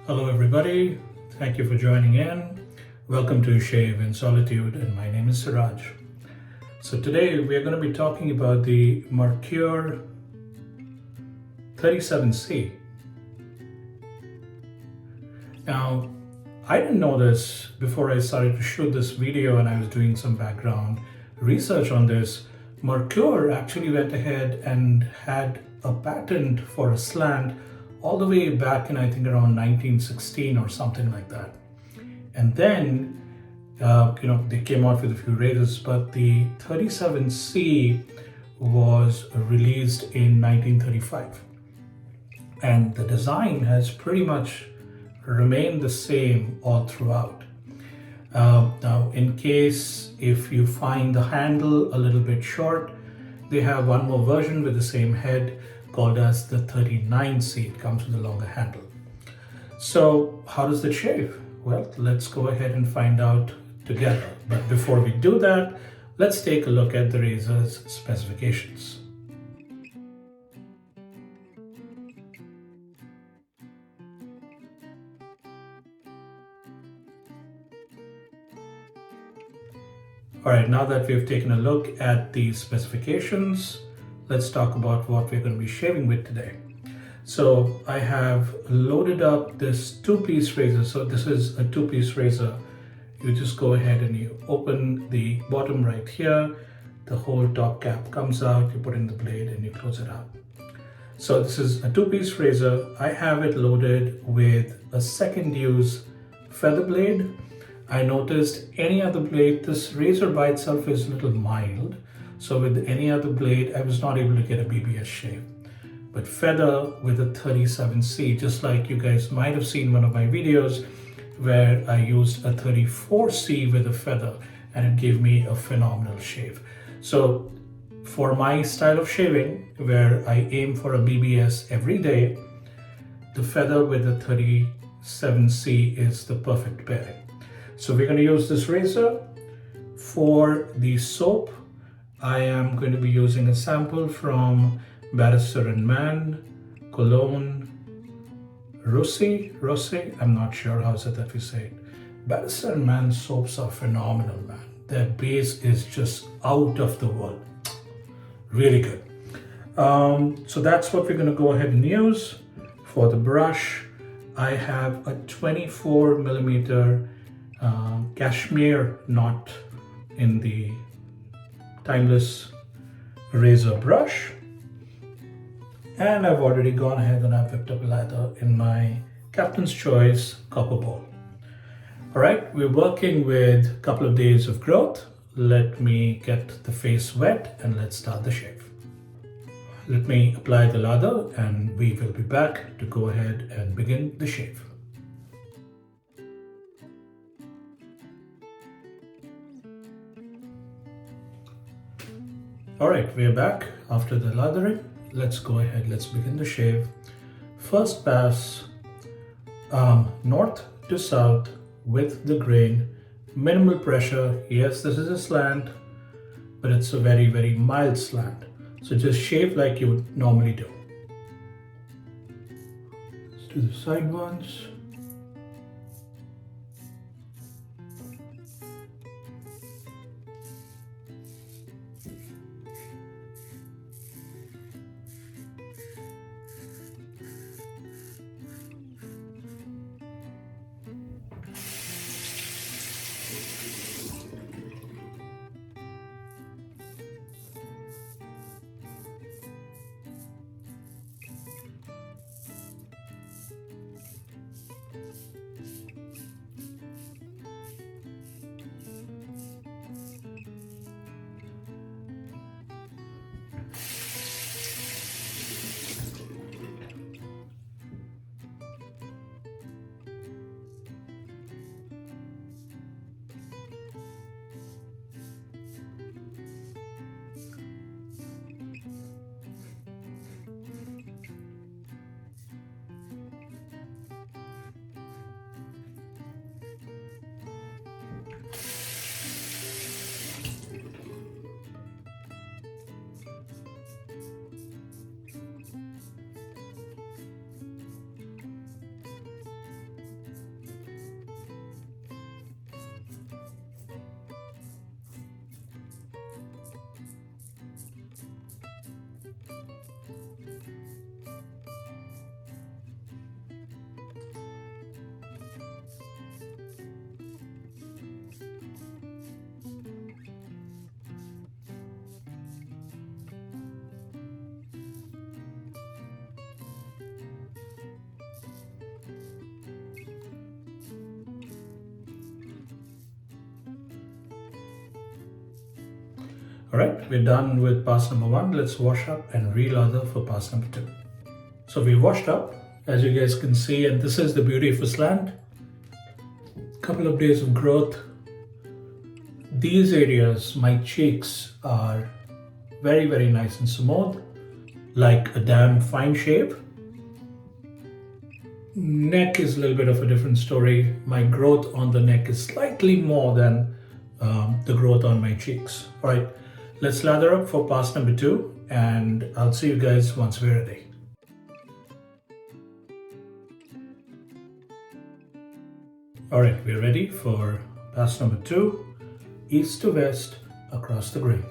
Hello everybody, thank you for joining in. Welcome to Shave in Solitude and my name is Siraj. So today we are going to be talking about the Merkur 37C. Now, I didn't know this before I started to shoot this video and I was doing some background research on this. Merkur actually went ahead and had a patent for a slant all the way back in I think around 1916 or something like that. And then, they came out with a few razors, but the 37C was released in 1935. And the design has pretty much remained the same all throughout. Now, in case if you find the handle a little bit short, they have one more version with the same head called as the 39C. It comes with a longer handle. So how does it shave? Well, let's go ahead and find out together. But before we do that, let's take a look at the razor's specifications. All right, now that we've taken a look at the specifications, let's talk about what we're going to be shaving with today. So I have loaded up this two-piece razor. So this is a two-piece razor. You just go ahead and you open the bottom right here. The whole top cap comes out. You put in the blade and you close it out. So this is a two-piece razor. I have it loaded with a second use feather blade. I noticed any other blade, this razor by itself is a little mild. So with any other blade, I was not able to get a BBS shave. But feather with a 37C, just like you guys might have seen one of my videos where I used a 34C with a feather and it gave me a phenomenal shave. So for my style of shaving, where I aim for a BBS every day, the feather with the 37C is the perfect pairing. So we're going to use this razor. For the soap, I am going to be using a sample from Barrister & Mann, Cologne, Rossi, I'm not sure how is it that we say it. Barrister & Mann soaps are phenomenal, man. Their base is just out of the world. Really good. So that's what we're going to go ahead and use. For the brush, I have a 24 millimeter cashmere knot in the Timeless razor brush, and I've already gone ahead and I've whipped up lather in my Captain's Choice copper bowl. All right, we're working with a couple of days of growth. Let me get the face wet and let's start the shave. Let me apply the lather and we will be back to go ahead and begin the shave. All right, we're back after the lathering. Let's go ahead, let's begin the shave. First pass, north to south with the grain, minimal pressure. Yes, this is a slant, but it's a very, very mild slant. So just shave like you would normally do. Let's do the side ones. All right, we're done with pass number 1. Let's wash up and re-lather for pass number 2. So we washed up, as you guys can see, and this is the beauty of a slant. Couple of days of growth. These areas, my cheeks, are very, very nice and smooth, like a damn fine shave. Neck is a little bit of a different story. My growth on the neck is slightly more than the growth on my cheeks. All right, let's lather up for pass number 2, and I'll see you guys once we're ready. All right, we're ready for pass number 2, east to west across the grain.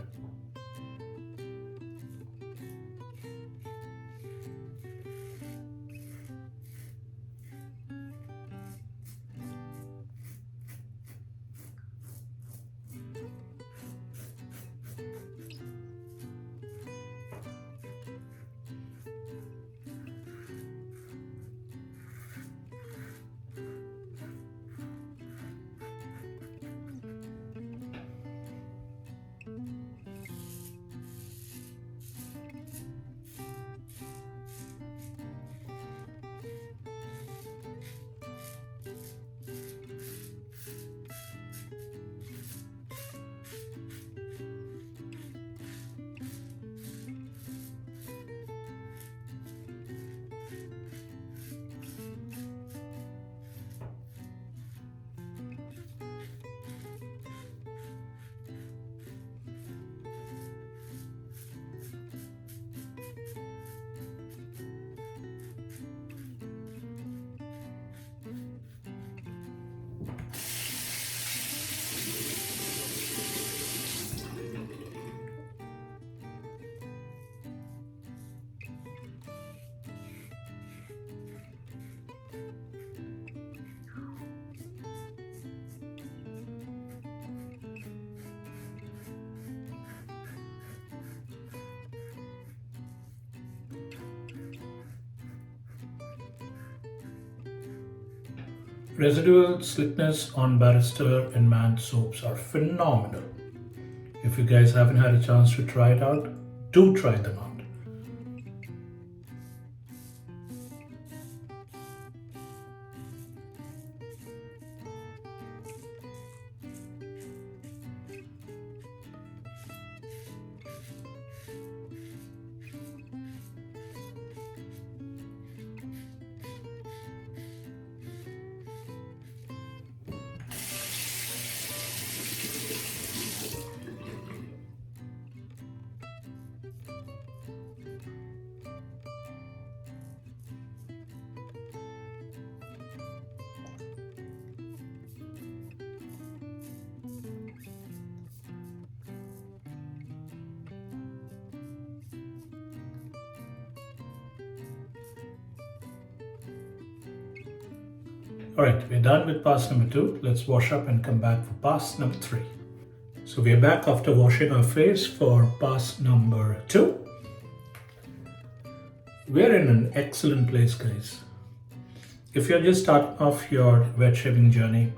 Residual slickness on Barrister and Man soaps are phenomenal. If you guys haven't had a chance to try it out, do try them out. Alright, we're done with pass number 2. Let's wash up and come back for pass number 3. So we're back after washing our face for pass number 2. We're in an excellent place, guys. If you're just starting off your wet shaving journey,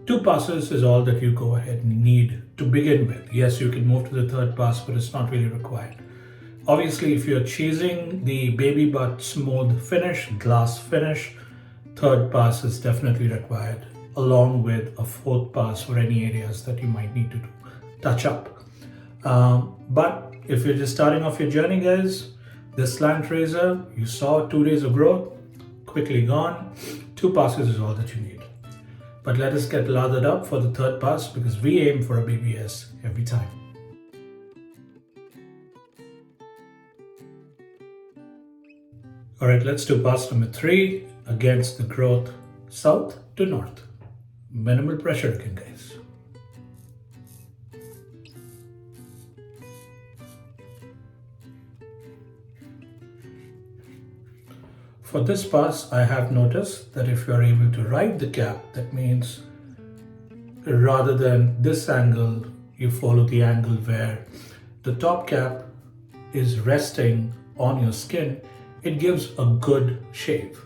2 passes is all that you go ahead and need to begin with. Yes, you can move to the 3rd pass, but it's not really required. Obviously, if you're chasing the baby butt smooth finish, glass finish, 3rd pass is definitely required, along with a 4th pass for any areas that you might need to touch up. But if you're just starting off your journey, guys, this slant razor, you saw 2 days of growth, quickly gone. 2 passes is all that you need. But let us get lathered up for the 3rd pass, because we aim for a BBS every time. Alright, let's do pass number 3 against the growth south to north. Minimal pressure again, guys. For this pass, I have noticed that if you are able to ride the cap, that means rather than this angle, you follow the angle where the top cap is resting on your skin, it gives a good shave.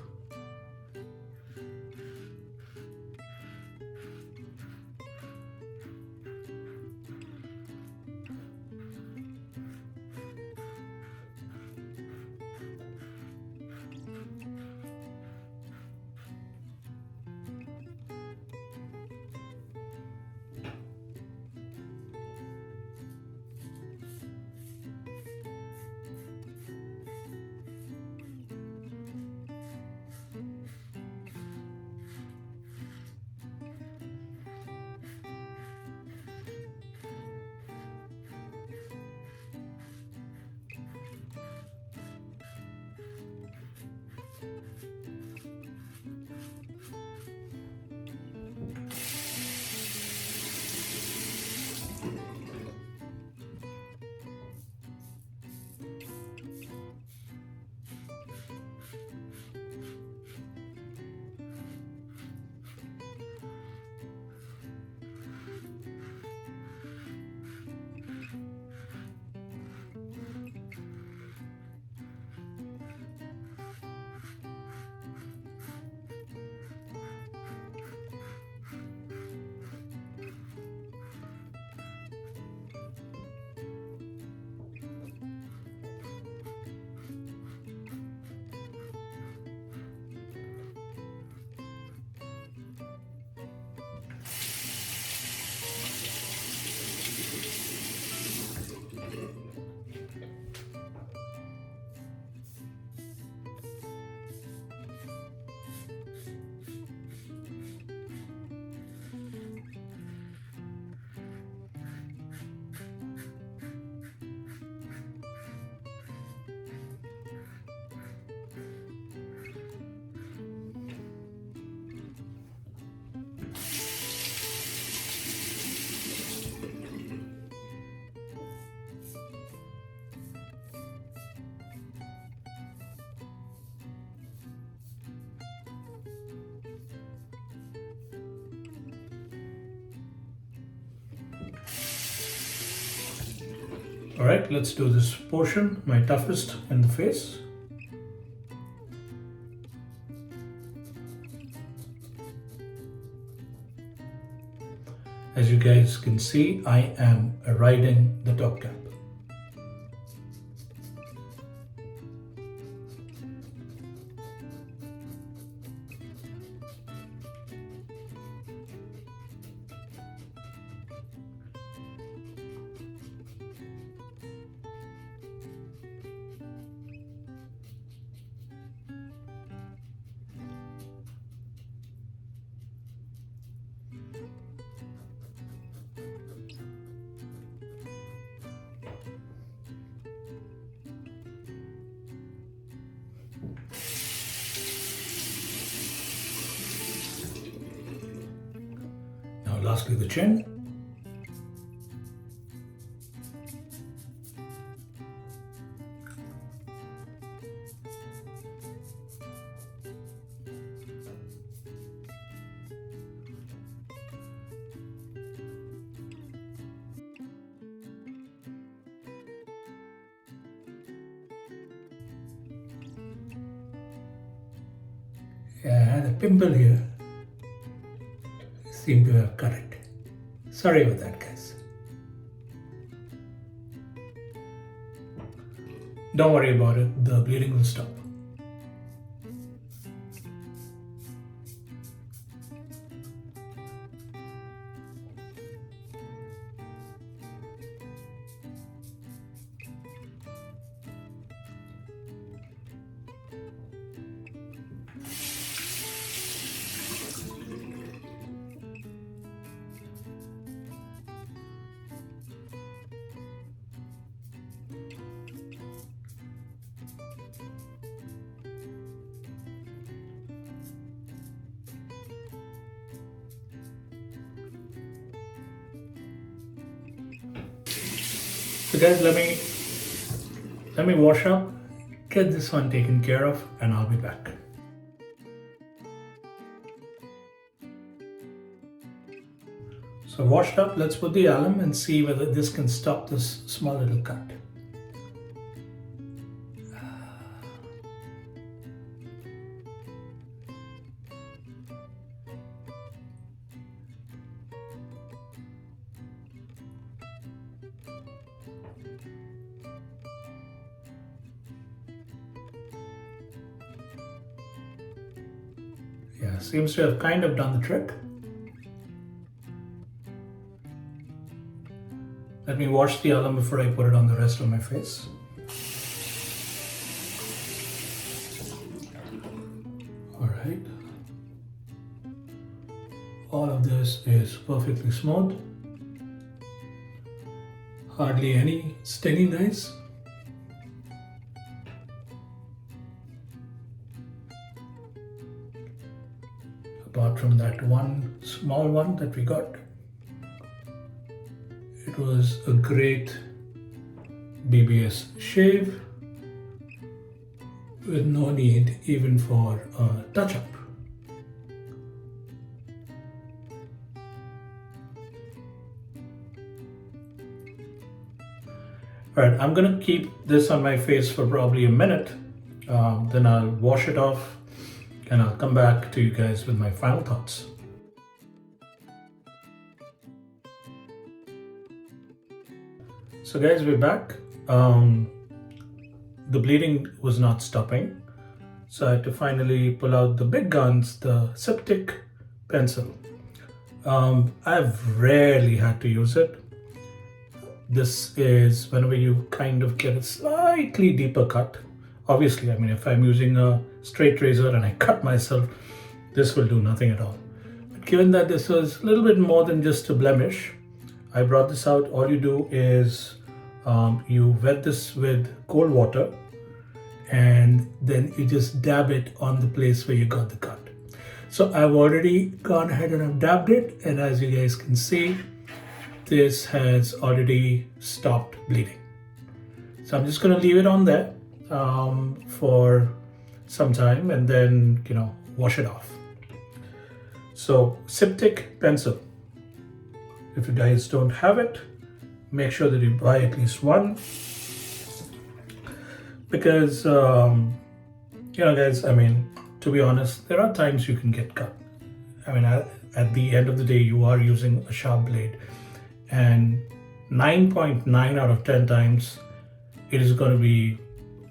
All right, let's do this portion, my toughest in the face. As you guys can see, I am riding the top cap. Now lastly the chin. Yeah, I had a pimple here. Seem to have cut it. Sorry about that, guys. Don't worry about it, the bleeding will stop. So guys, let me wash up, get this one taken care of, and I'll be back. So washed up, let's put the alum and see whether this can stop this small little cut. Yeah, seems to have kind of done the trick. Let me wash the alum before I put it on the rest of my face. All right. All of this is perfectly smooth. Hardly any stinging, guys. Apart from that one small one that we got. It was a great BBS shave with no need even for a touch-up. Alright, I'm gonna keep this on my face for probably a minute, then I'll wash it off and I'll come back to you guys with my final thoughts. So guys, we're back. The bleeding was not stopping, so I had to finally pull out the big guns, the styptic pencil. I've rarely had to use it. This is whenever you kind of get a slightly deeper cut. Obviously, I mean, if I'm using a straight razor and I cut myself, this will do nothing at all. But given that this was a little bit more than just a blemish, I brought this out. All you do is you wet this with cold water and then you just dab it on the place where you got the cut. So I've already gone ahead and I've dabbed it, and as you guys can see, this has already stopped bleeding. So I'm just going to leave it on there for some time and then, wash it off. So styptic pencil, if you guys don't have it, make sure that you buy at least one, because guys, I mean, to be honest, there are times you can get cut. I mean, at the end of the day, you are using a sharp blade, and 9.9 out of 10 times it is going to be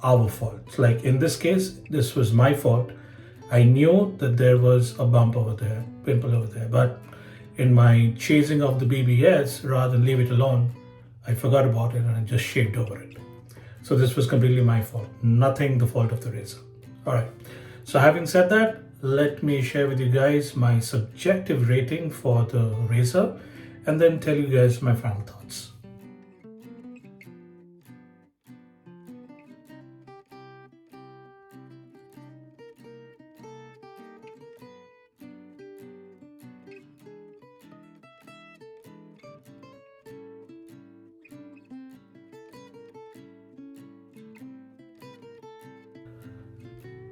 our fault. Like in this case, this was my fault. I knew that there was a bump over there, pimple over there, but in my chasing of the BBS, rather than leave it alone, I forgot about it and I just shaved over it. So this was completely my fault, nothing the fault of the razor. All right, so having said that, let me share with you guys my subjective rating for the razor and then tell you guys my final thoughts.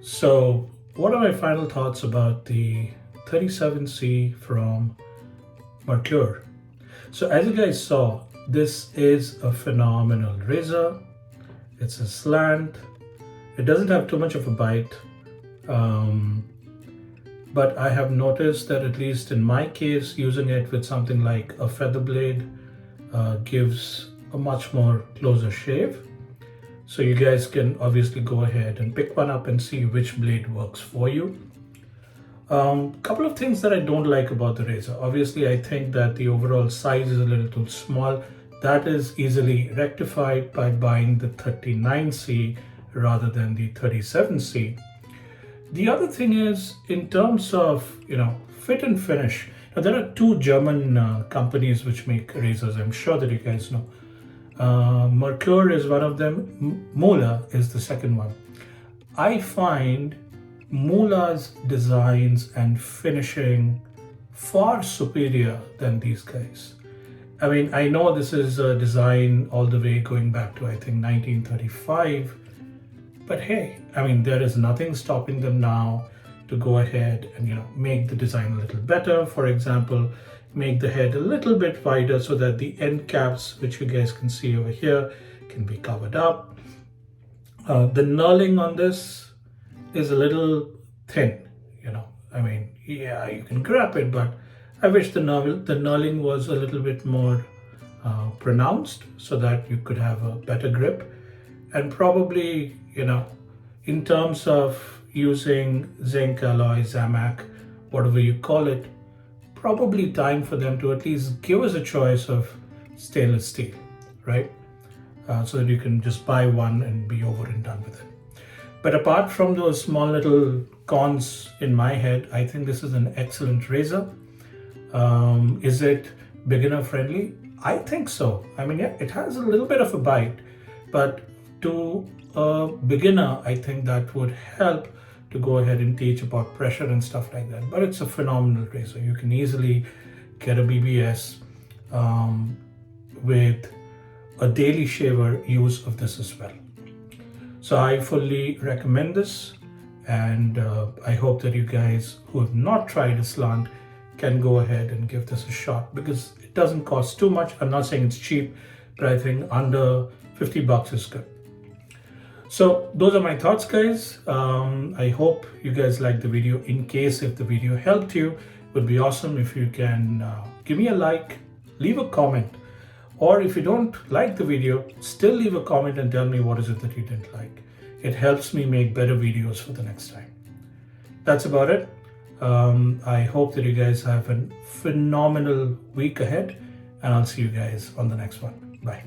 So what are my final thoughts about the 37C from Merkur? So as you guys saw, this is a phenomenal razor. It's a slant. It doesn't have too much of a bite. But I have noticed that at least in my case, using it with something like a feather blade gives a much more closer shave. So you guys can obviously go ahead and pick one up and see which blade works for you. Couple of things that I don't like about the razor. Obviously, I think that the overall size is a little too small. That is easily rectified by buying the 39C rather than the 37C. The other thing is, in terms of, fit and finish. Now, there are two German companies which make razors. I'm sure that you guys know. Merkur is one of them. Mula is the second one. I find Mula's designs and finishing far superior than these guys. I mean, I know this is a design all the way going back to, I think, 1935. But hey, I mean, there is nothing stopping them now to go ahead and, make the design a little better. For example, make the head a little bit wider so that the end caps, which you guys can see over here, can be covered up. The knurling on this is a little thin, I mean, yeah, you can grab it, but I wish the knurling was a little bit more pronounced so that you could have a better grip. And probably, in terms of using zinc alloy, Zamac, whatever you call it, probably time for them to at least give us a choice of stainless steel, right? So that you can just buy one and be over and done with it. But apart from those small little cons in my head, I think this is an excellent razor. Is it beginner friendly? I think so. I mean, yeah, it has a little bit of a bite, but to a beginner, I think that would help to go ahead and teach about pressure and stuff like that. But it's a phenomenal razor. You can easily get a BBS with a daily shaver use of this as well. So I fully recommend this, and I hope that you guys who have not tried a slant can go ahead and give this a shot, because it doesn't cost too much. I'm not saying it's cheap, but I think under 50 bucks is good. So those are my thoughts, guys. I hope you guys liked the video. In case if the video helped you, it would be awesome if you can give me a like, leave a comment, or if you don't like the video, still leave a comment and tell me what is it that you didn't like. It helps me make better videos for the next time. That's about it. I hope that you guys have a phenomenal week ahead, and I'll see you guys on the next one. Bye.